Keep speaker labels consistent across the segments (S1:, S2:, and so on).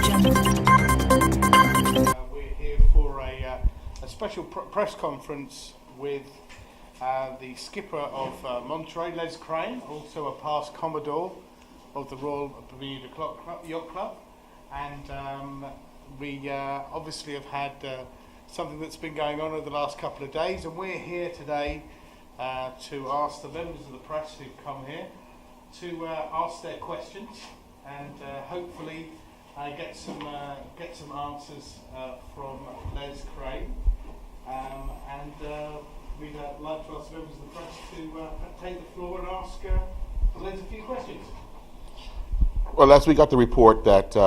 S1: We're here for a special press conference with the skipper of Monterey, Les Crane, also a past Commodore of the Royal Bermuda Yacht Club. And we obviously have had something that's been going on over the last couple of days, and we're here today to ask the members of the press who've come here to ask their questions and hopefully get some answers from Les Crane. And we'd like to ask members of the press to take the floor and ask Les a few questions.
S2: Well, Les, we got the report that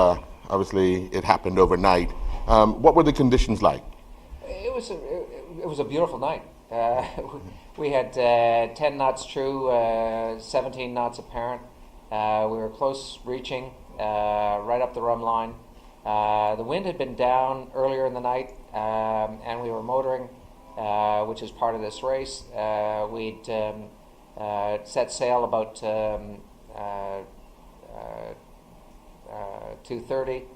S2: obviously it happened overnight. What were the conditions like?
S3: It was a beautiful night. We had 10 knots true, 17 knots apparent. We were close reaching, right up the rum line. The wind had been down earlier in the night, and we were motoring, which is part of this race. We'd set sail about 2:30.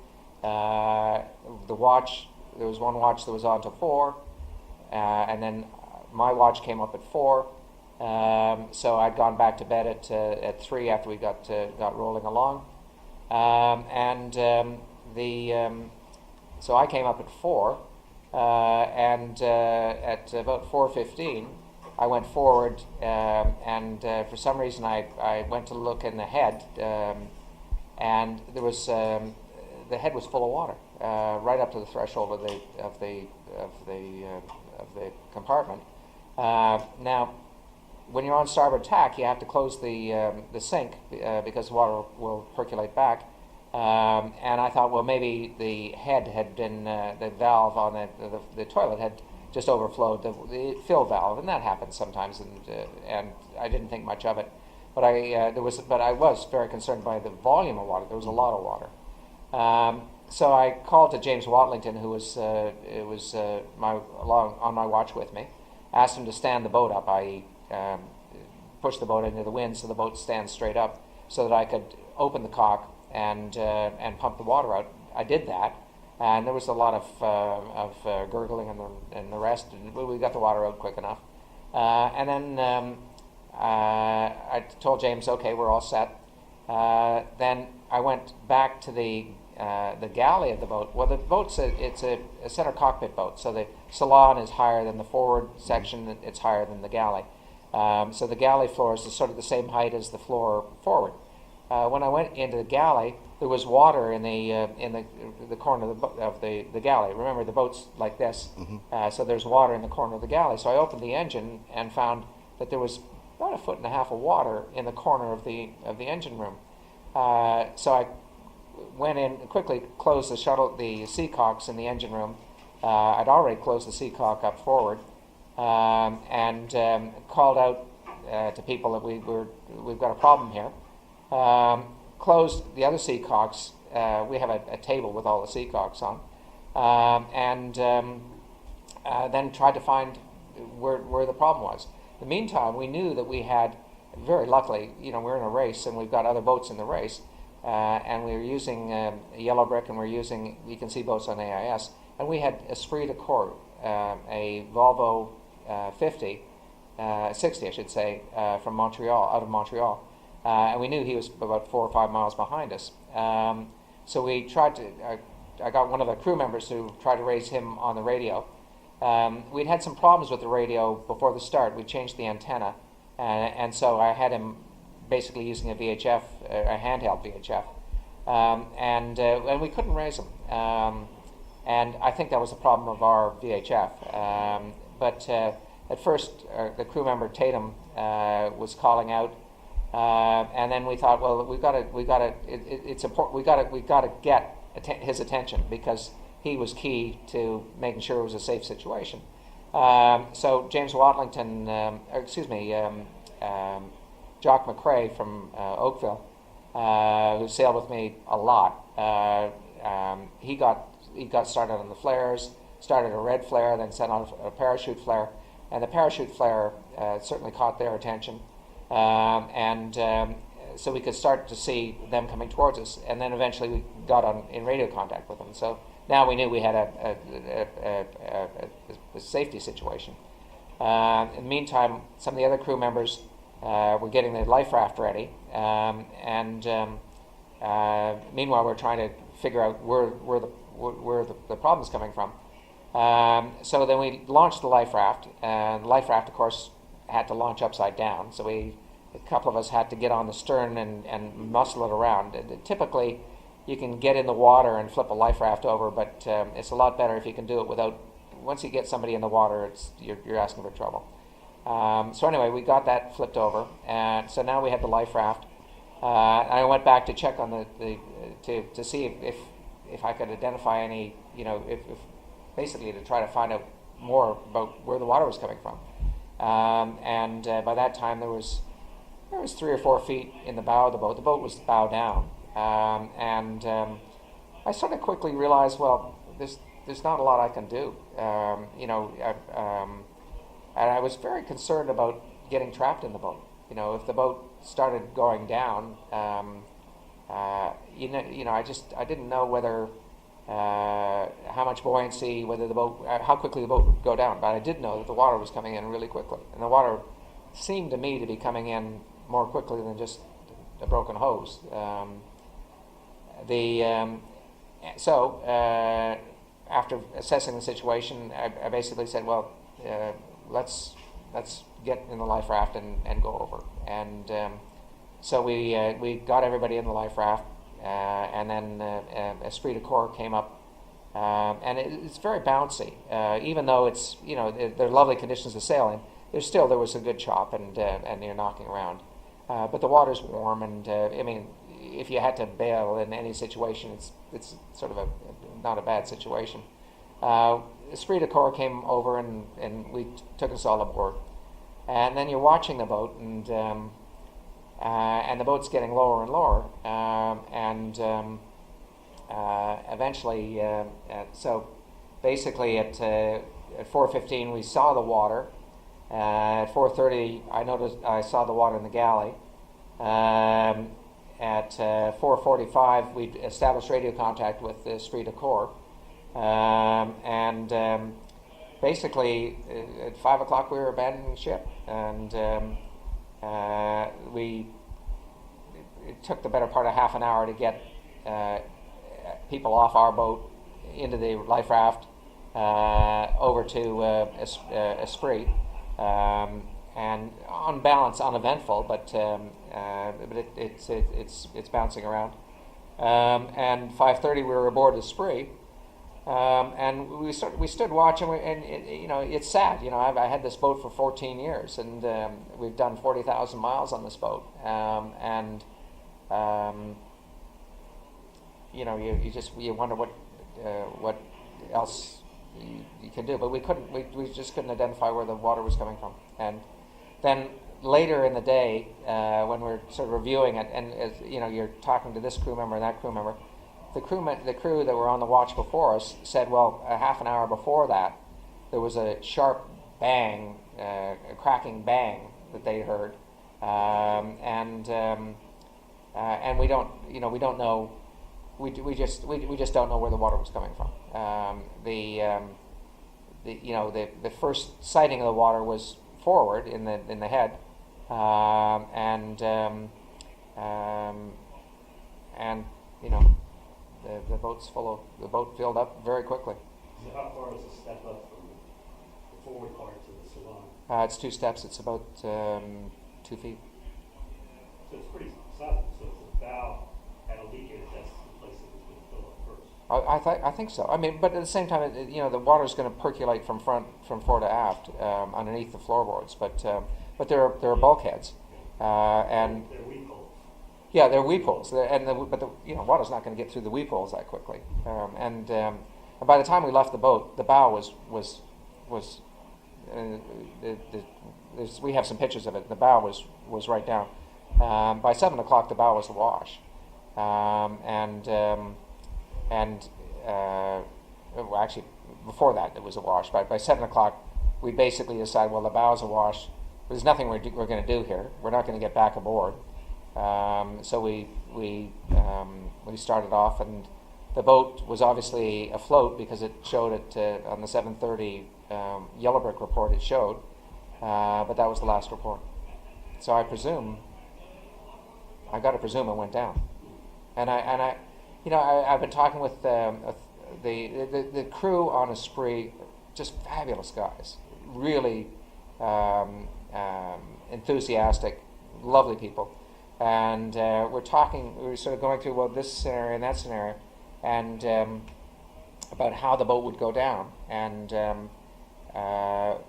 S3: There was one watch that was on to 4, and then my watch came up at 4. So I'd gone back to bed at 3 after we got rolling along, so I came up at 4, and at about 4:15 I went forward, and for some reason I went to look in the head, and there was the head was full of water, right up to the threshold of the compartment. Now, when you're on starboard tack, you have to close the sink because the water will percolate back. And I thought, well, maybe the head had been the valve on the toilet had just overflowed the fill valve, and that happens sometimes. And I didn't think much of it, but I was very concerned by the volume of water. There was a lot of water. So I called to James Watlington, who was on my watch with me, asked him to stand the boat up. I push the boat into the wind so the boat stands straight up, so that I could open the cock and pump the water out. I did that, and there was a lot of gurgling and the rest. And we got the water out quick enough, and then I told James, "Okay, we're all set." Then I went back to the galley of the boat. Well, the boat's it's a center cockpit boat, so the salon is higher than the forward section. It's higher than the galley. So the galley floor is sort of the same height as the floor forward. When I went into the galley, there was water in the corner of the galley. Remember, the boat's like this, so there's water in the corner of the galley. So I opened the engine and found that there was about 1.5 feet of water in the corner of the engine room. So I went in quickly, closed the seacocks in the engine room. I'd already closed the seacock up forward, and called out to people that we've got a problem here. Closed the other seacocks. We have a table with all the seacocks on, and then tried to find where the problem was. In the meantime, we knew that we had, very luckily, we're in a race and we've got other boats in the race, and we were using yellow brick, and you can see boats on AIS, and we had Esprit de Corps, a Volvo 60 I should say, from Montreal, out of Montreal, and we knew he was about 4 or 5 miles behind us. So we tried to, I got one of the crew members who tried to raise him on the radio. We'd had some problems with the radio before the start. We changed the antenna, and so I had him basically using a VHF, a handheld VHF, and we couldn't raise him. And I think that was a problem of our VHF. But at first, the crew member Tatum was calling out, and then we thought, well, we got to get his attention, because he was key to making sure it was a safe situation. So James Watlington, Jock McCrae from Oakville, who sailed with me a lot, he got started on the flares, started a red flare, then sent on a parachute flare, and the parachute flare certainly caught their attention. And so we could start to see them coming towards us, and then eventually we got in radio contact with them. So now we knew we had a safety situation. In the meantime, some of the other crew members were getting their life raft ready, and meanwhile we're trying to figure out where the problem's coming from. So then we launched the life raft, and the life raft, of course, had to launch upside down. So a couple of us had to get on the stern and muscle it around. Typically, you can get in the water and flip a life raft over, but it's a lot better if you can do it without. Once you get somebody in the water, you're asking for trouble. So anyway, we got that flipped over, and so now we had the life raft. I went back to check on to see if I could identify any, if basically to try to find out more about where the water was coming from. And by that time there was 3 or 4 feet in the bow of the boat. The boat was bow down, and I sort of quickly realized, well, there's not a lot I can do. And I was very concerned about getting trapped in the boat. If the boat started going down, I didn't know whether how much buoyancy, whether the boat, how quickly the boat would go down. But I did know that the water was coming in really quickly, and the water seemed to me to be coming in more quickly than just a broken hose. So after assessing the situation, I basically said, well, let's get in the life raft and go over. And so we got everybody in the life raft, and then Esprit de Corps came up, and it's very bouncy. Even though it's they're lovely conditions to sail in, there was a good chop and you're knocking around. But the water's warm, and if you had to bail in any situation, it's sort of not a bad situation. Esprit de Corps came over and we took us all aboard, and then you're watching the boat, and the boat's getting lower and lower, and eventually, so basically at 4:15 we saw the water. At 4:30 I saw the water in the galley. At 4:45 we established radio contact with the Esprit de Corps. Basically at 5 o'clock we were abandoning ship, and it took the better part of half an hour to get people off our boat into the life raft over to Esprit, and on balance uneventful, but it's bouncing around. And 5:30 we were aboard Esprit. And we stood watching, and it's sad. I had this boat for 14 years, and we've done 40,000 miles on this boat. You wonder what else you can do, but we just couldn't identify where the water was coming from. And then later in the day, when we're sort of reviewing it, and you're talking to this crew member and that crew member. The crew that were on the watch before us said, well, a half an hour before that, there was a sharp bang, a cracking bang that they heard, and we don't know. We just don't know where the water was coming from. The first sighting of the water was forward in the head, The boat filled up very quickly.
S4: So how far is the step up from the forward part to the salon?
S3: It's 2 steps. It's about 2 feet.
S4: So it's pretty solid. So if the bow had a leakage, that's the place it was going to fill up first.
S3: I think so. But at the same time, the water's going to percolate from fore to aft underneath the floorboards. But there are bulkheads, and
S4: they're weep holes.
S3: Yeah, they're weep holes, but the water's not going to get through the weep holes that quickly. And by the time we left the boat, the bow was we have some pictures of it. The bow was right down. By 7 o'clock, the bow was awash, well, actually before that it was awash. By 7 o'clock, we basically decided, well, the bow's awash. There's nothing we're going to do here. We're not going to get back aboard. So we started off, and the boat was obviously afloat because it showed it on the 7:30 yellow brick report. It showed, but that was the last report. So I got to presume it went down. And I've been talking with the crew on Esprit, just fabulous guys, really enthusiastic, lovely people. And we're sort of going through, well, this scenario and that scenario, and about how the boat would go down, and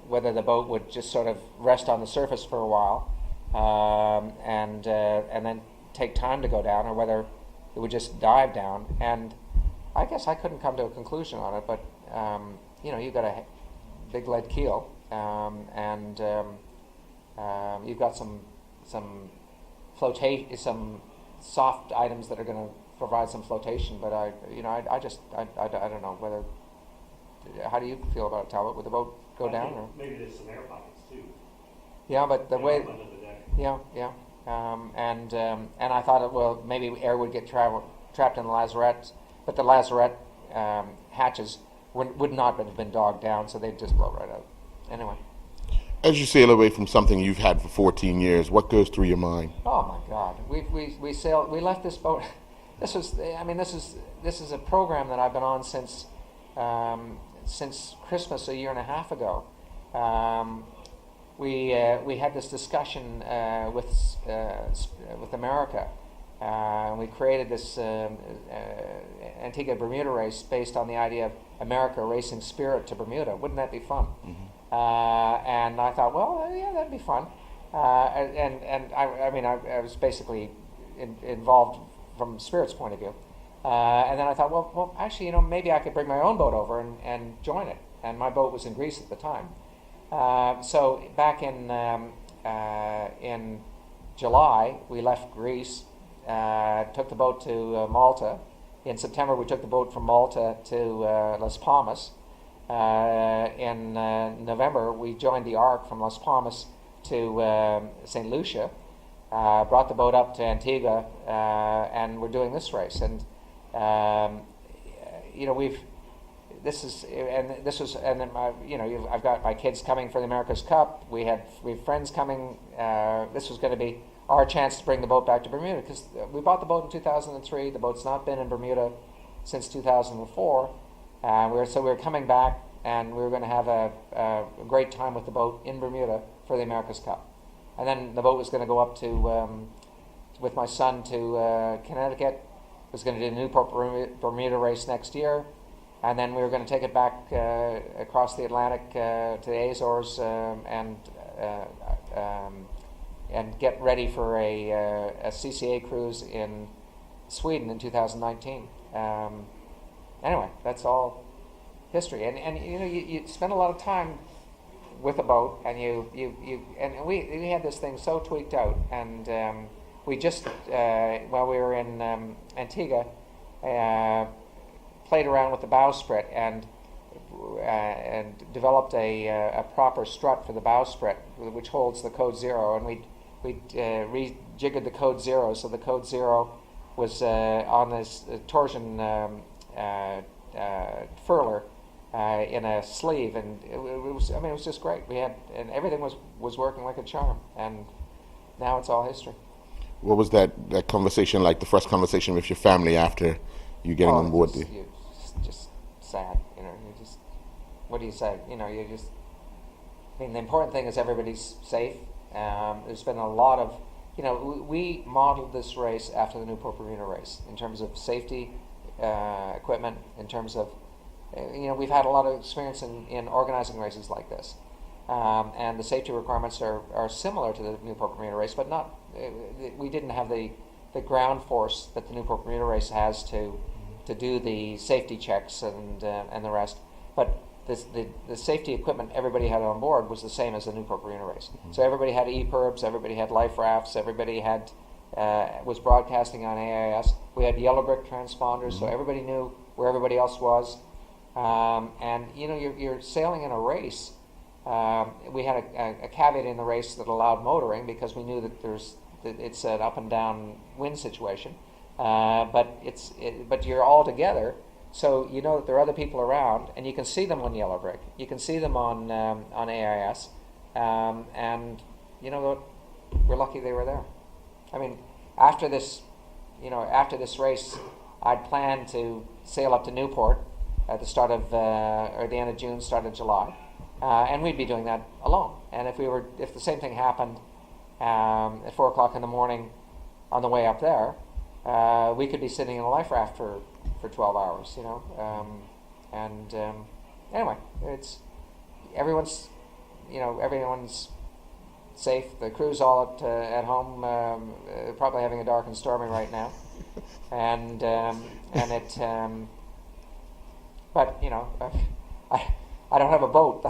S3: whether the boat would just sort of rest on the surface for a while, and then take time to go down, or whether it would just dive down. And I guess I couldn't come to a conclusion on it, but you've got a big lead keel, and you've got some some soft items that are going to provide some flotation. But I don't know whether. How do you feel about it, Talbot? Would the boat go
S4: I
S3: down?
S4: think
S3: Or?
S4: maybe there's some air pockets too.
S3: Yeah, but the way.
S4: Under the deck.
S3: Yeah. And I thought, well, maybe air would get trapped in the lazarette, but the lazarette hatches would not have been dogged down, so they'd just blow right out. Anyway.
S2: As you sail away from something you've had for 14 years, what goes through your mind?
S3: Oh my God, we sailed. We left this boat. This is a program that I've been on since Christmas a year and a half ago. We had this discussion with America. We created this Antigua Bermuda race based on the idea of America racing Spirit to Bermuda. Wouldn't that be fun? Mm-hmm. And I thought, well, yeah, that'd be fun. I was basically involved from Spirit's point of view. And then I thought, well, actually, maybe I could bring my own boat over and join it. And my boat was in Greece at the time. So back in July, we left Greece, took the boat to Malta. In September, we took the boat from Malta to Las Palmas. In November, we joined the ARC from Las Palmas to St. Lucia, brought the boat up to Antigua, and we're doing this race. And I've got my kids coming for the America's Cup. We have friends coming. This was going to be our chance to bring the boat back to Bermuda, because we bought the boat in 2003. The boat's not been in Bermuda since 2004. So we were coming back, and we were going to have a great time with the boat in Bermuda for the America's Cup. And then the boat was going to go up to, with my son, to Connecticut. Was going to do the Newport Bermuda race next year. And then we were going to take it back across the Atlantic to the Azores and get ready for a CCA cruise in Sweden in 2019. Anyway, that's all history. And you spend a lot of time with a boat, and we had this thing so tweaked out, and we just while we were in Antigua. Played around with the bowsprit and developed a proper strut for the bowsprit, which holds the code 0, and we rejiggered the code 0, so the code 0 was on this torsion furler in a sleeve, and it was just great. And everything was working like a charm, and now it's all history.
S2: What was that conversation like? The first conversation with your family after you getting on board?
S3: Just sad, what do you say? The important thing is everybody's safe. There's been a lot of, we modeled this race after the Newport Bermuda race in terms of safety equipment, in terms of, we've had a lot of experience in organizing races like this. And the safety requirements are similar to the Newport Bermuda race, but not, we didn't have the ground force that the Newport Bermuda race has to do the safety checks and the rest. But the safety equipment everybody had on board was the same as the Newport Bermuda race. Mm-hmm. So everybody had EPIRBs, everybody had life rafts, everybody had was broadcasting on AIS. We had yellow brick transponders, mm-hmm. So everybody knew where everybody else was. And you're sailing in a race. We had a caveat in the race that allowed motoring, because we knew that there's it's an up and down wind situation, but you're all together, so you know that there are other people around, and you can see them on Yellow Brick, you can see them on AIS, and you know what, we're lucky they were there. I mean, after this race, I'd planned to sail up to Newport at the start of or the end of June, start of July, and we'd be doing that alone. And if the same thing happened at 4 o'clock in the morning on the way up there, we could be sitting in a life raft for 12 hours, you know. Anyway, it's everyone's safe. The crew's all at home, probably having a dark and stormy right now, and it. But you know, I don't have a boat.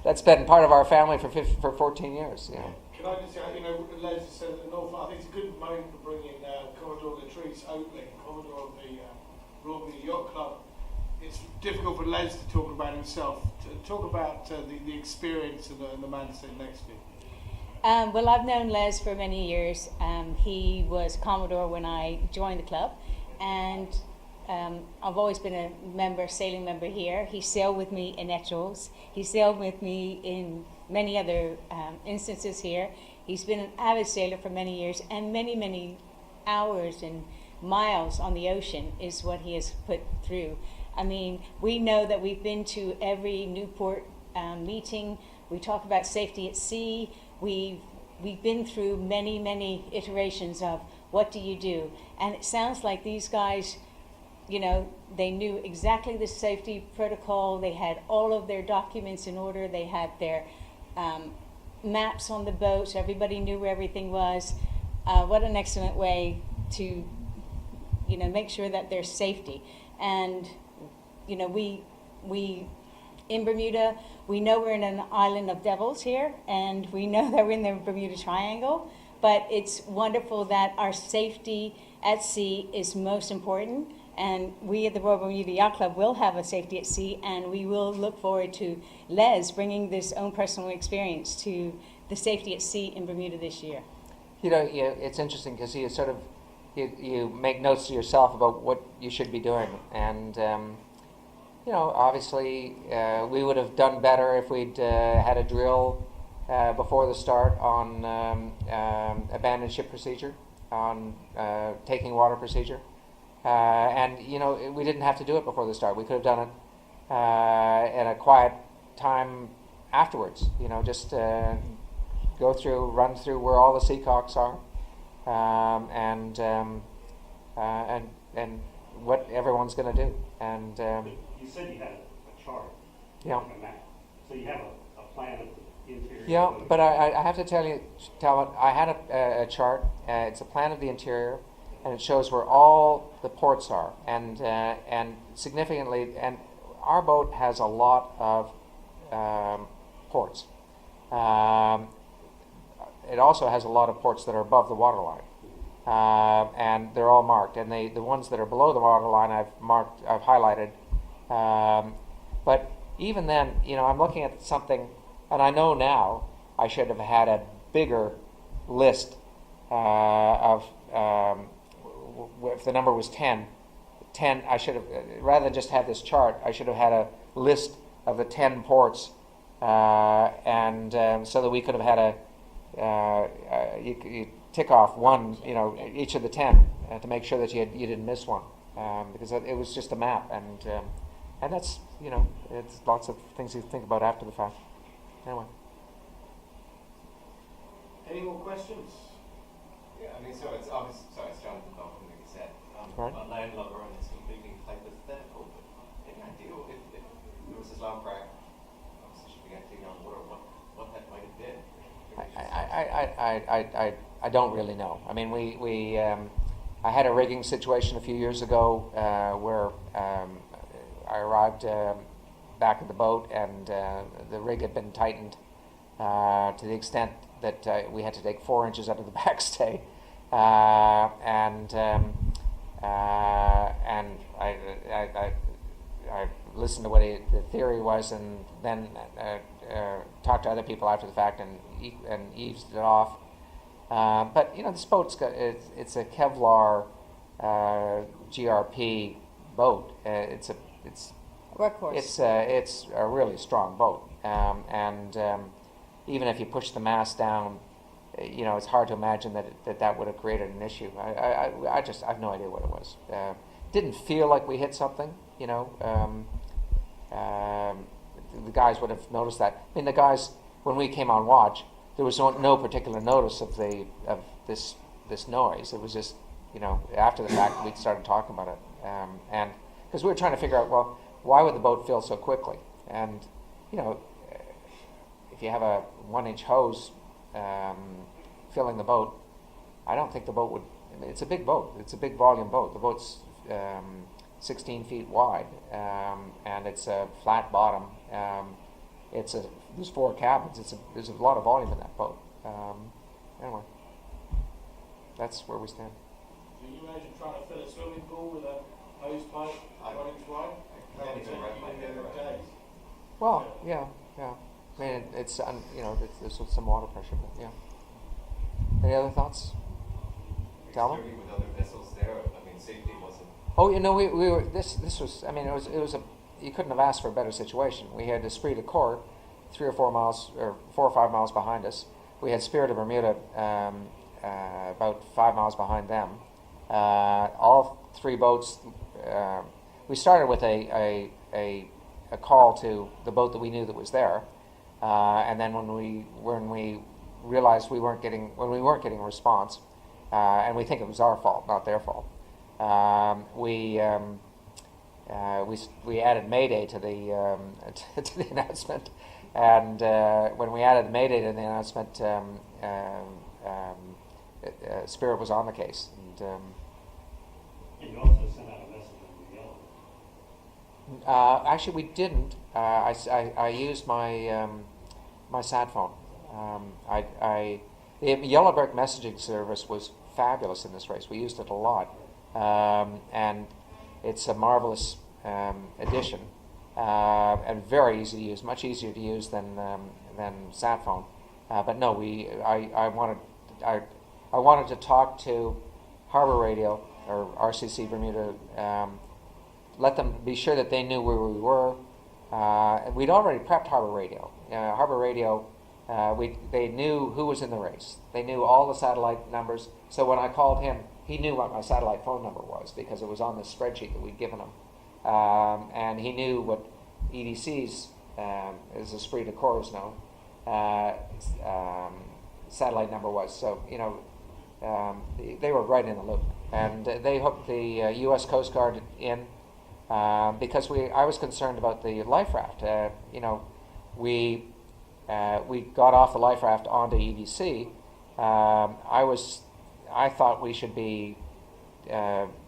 S3: That's been part of our family for 14 years. You know.
S1: Can I just say, you know, Les said an awful lot. I think it's a good moment to bring in Commodore Latrice Oatling, Commodore of the Royal Bermuda Yacht Club. It's difficult for Les to talk about himself. To talk about the experience and the man sitting next to you.
S5: Well, I've known Les for many years. He was Commodore when I joined the club, and I've always been a sailing member here. He sailed with me in Etchells. He sailed with me in many other instances here. He's been an avid sailor for many years, and many, many hours and miles on the ocean is what he has put through. I mean, we know that we've been to every Newport meeting. We talk about safety at sea. We've been through many, many iterations of what do you do? And it sounds like these guys, you know, they knew exactly the safety protocol. They had all of their documents in order. They had their maps on the boat. Everybody knew where everything was. What an excellent way to, you know, make sure that there's safety. And, you know, we in Bermuda, we know we're in an island of devils here, and we know that we're in the Bermuda Triangle, but it's wonderful that our safety at sea is most important, and we at the Royal Bermuda Yacht Club will have a safety at sea, and we will look forward to Les bringing this own personal experience to the safety at sea in Bermuda this year.
S3: You know, it's interesting because you make notes to yourself about what you should be doing, and you know, obviously, we would have done better if we'd had a drill before the start on abandoned ship procedure, on taking water procedure, and you know, we didn't have to do it before the start. We could have done it at a quiet time afterwards. You know, just run through where all the seacocks are, and what everyone's going to do, and.
S4: You said you had a chart,
S3: Yeah.
S4: like a map. So you have a plan of the interior.
S3: Yeah, but I have to tell you, Talbot, I had a chart. It's a plan of the interior, and it shows where all the ports are, and significantly, and our boat has a lot of ports. It also has a lot of ports that are above the waterline, and they're all marked. And the ones that are below the waterline, I've highlighted. But even then, you know, I'm looking at something, and I know now I should have had a bigger list of, if the number was 10, I should have, rather than just have this chart, I should have had a list of the 10 ports, and so that we could have had you tick off one, you know, each of the 10 to make sure that you didn't miss one, because it was just a map, and that's, you know, it's lots of things you think about after the fact. Anyway.
S1: Any more questions?
S6: Yeah, I mean, so it's obvious. Sorry, it's Jonathan Dalton, like you said.
S3: Right.
S6: A landlubber, and it's completely hypothetical. But any idea if there was this long crack, obviously should be acting on water, what that might have been?
S3: I don't really know. I mean, I had a rigging situation a few years ago where I arrived back at the boat, and the rig had been tightened to the extent that we had to take 4 inches out of the backstay, and I listened to what the theory was, and then talked to other people after the fact, and eased it off. But this boat's it's a Kevlar GRP boat. It's
S5: Workhorse.
S3: it's a really strong boat, and even if you push the mast down, it's hard to imagine that would have created an issue. I have no idea what it was. Didn't feel like we hit something. The guys would have noticed that. I mean, the guys, when we came on watch, there was no particular notice of this noise. It was just after the fact we started talking about it, and because we were trying to figure out, well, why would the boat fill so quickly? And if you have a 1-inch hose filling the boat, I don't think the boat would. I mean, it's a big boat. It's a big volume boat. The boat's 16 feet wide, and it's a flat bottom. There's 4 cabins. There's a lot of volume in that boat. Anyway, that's where we stand.
S1: Can you imagine trying to fill a swimming pool with a hose pipe 1 inch wide?
S6: can't even wrap my head around it.
S3: Well, yeah. I mean, there's some water pressure, but yeah. Any other thoughts? Calvin?
S6: Serving with other vessels there, I mean, safety wasn't.
S3: Oh, we were. This was. I mean, it was a. You couldn't have asked for a better situation. We had Esprit de Corps, 3 or 4 miles, or 4 or 5 miles behind us. We had Spirit of Bermuda, about 5 miles behind them. All 3 boats. We started with a call to the boat that we knew that was there, and then when we realized we weren't getting a response, and we think it was our fault, not their fault. We added Mayday to the to the announcement, and when we added Mayday to the announcement, Spirit was on the case. And
S4: you also sent out a message on the yellow.
S3: actually, we didn't. I used my my sat phone. The Yellowbrick messaging service was fabulous in this race. We used it a lot, and it's a marvelous addition, and very easy to use, much easier to use than sat phone. But no, I wanted to talk to Harbor Radio or RCC Bermuda, let them be sure that they knew where we were. We'd already prepped Harbor Radio. Harbor Radio, they knew who was in the race. They knew all the satellite numbers. So when I called him, he knew what my satellite phone number was because it was on this spreadsheet that we'd given him. And he knew what EDC's, as Esprit de Corps know, satellite number was. So, they were right in the loop. And they hooked the U.S. Coast Guard in because I was concerned about the life raft. We got off the life raft onto EDC. I thought we should be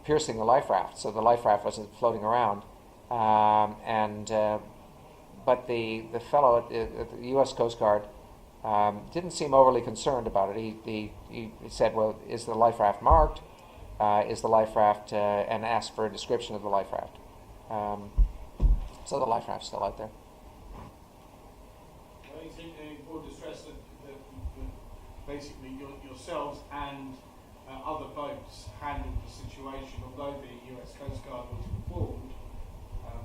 S3: piercing the life raft, so the life raft wasn't floating around. But the fellow at the U.S. Coast Guard didn't seem overly concerned about it. He said, "Well, is the life raft marked? Is the life raft?" And asked for a description of the life raft. So the life raft's still out there.
S1: I think it's important to stress that basically yourselves and other boats handled the situation. Although the US Coast Guard was informed,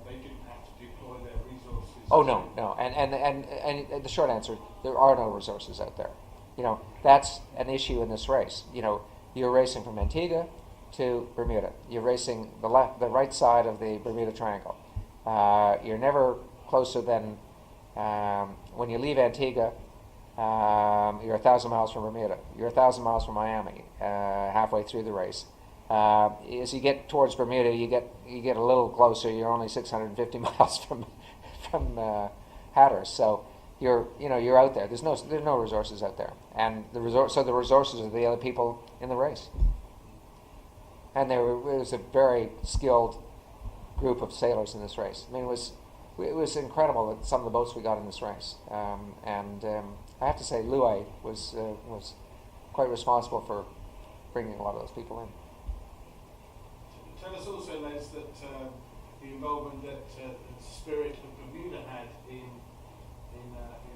S1: they didn't have to deploy their resources.
S3: Oh no, and the short answer: there are no resources out there. That's an issue in this race. You're racing from Antigua to Bermuda. You're racing the right side of the Bermuda Triangle. You're never closer than when you leave Antigua. You're 1,000 miles from Bermuda. You're 1,000 miles from Miami. Halfway through the race, as you get towards Bermuda, you get a little closer. You're only 650 miles from Hatteras. So you're out there. There's no resources out there, and the resources are the other people in the race. And it was a very skilled group of sailors in this race. I mean, it was incredible that some of the boats we got in this race. I have to say, Louis was quite responsible for bringing a lot of those people in.
S1: Tell us also, Les, that the involvement that Spirit of Bermuda had in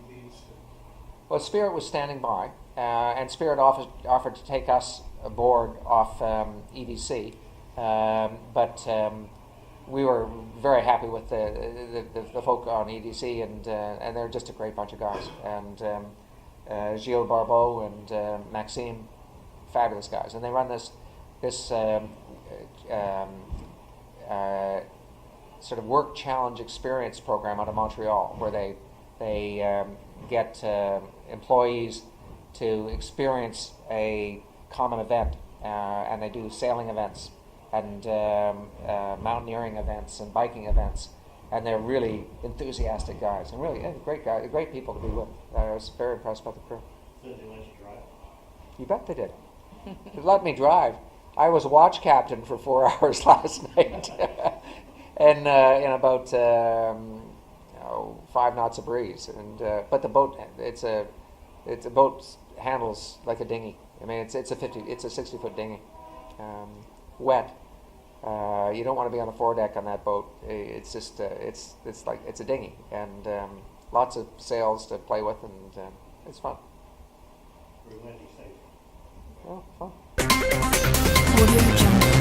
S1: the incident.
S3: Well, Spirit was standing by. and Spirit offered to take us aboard off EDC, but we were very happy with the folk on EDC, and they're just a great bunch of guys. And Gilles Barbeau and Maxime, fabulous guys, and they run this sort of work challenge experience program out of Montreal, where they get employees to experience a common event, and they do sailing events and mountaineering events and biking events, and they're really enthusiastic guys and really great people to be with. I was very impressed by the crew.
S4: So they let you drive?
S3: You bet they did. They let me drive. I was watch captain for 4 hours last night, and in about 5 knots of breeze. And but the boat, it's a boat handles like a dinghy. I mean, it's a 60-foot dinghy, wet. You don't want to be on the foredeck on that boat. It's just it's a dinghy, and lots of sails to play with, and it's fun.
S4: Or when you say
S3: Oh, fun.
S7: Audio Jungle.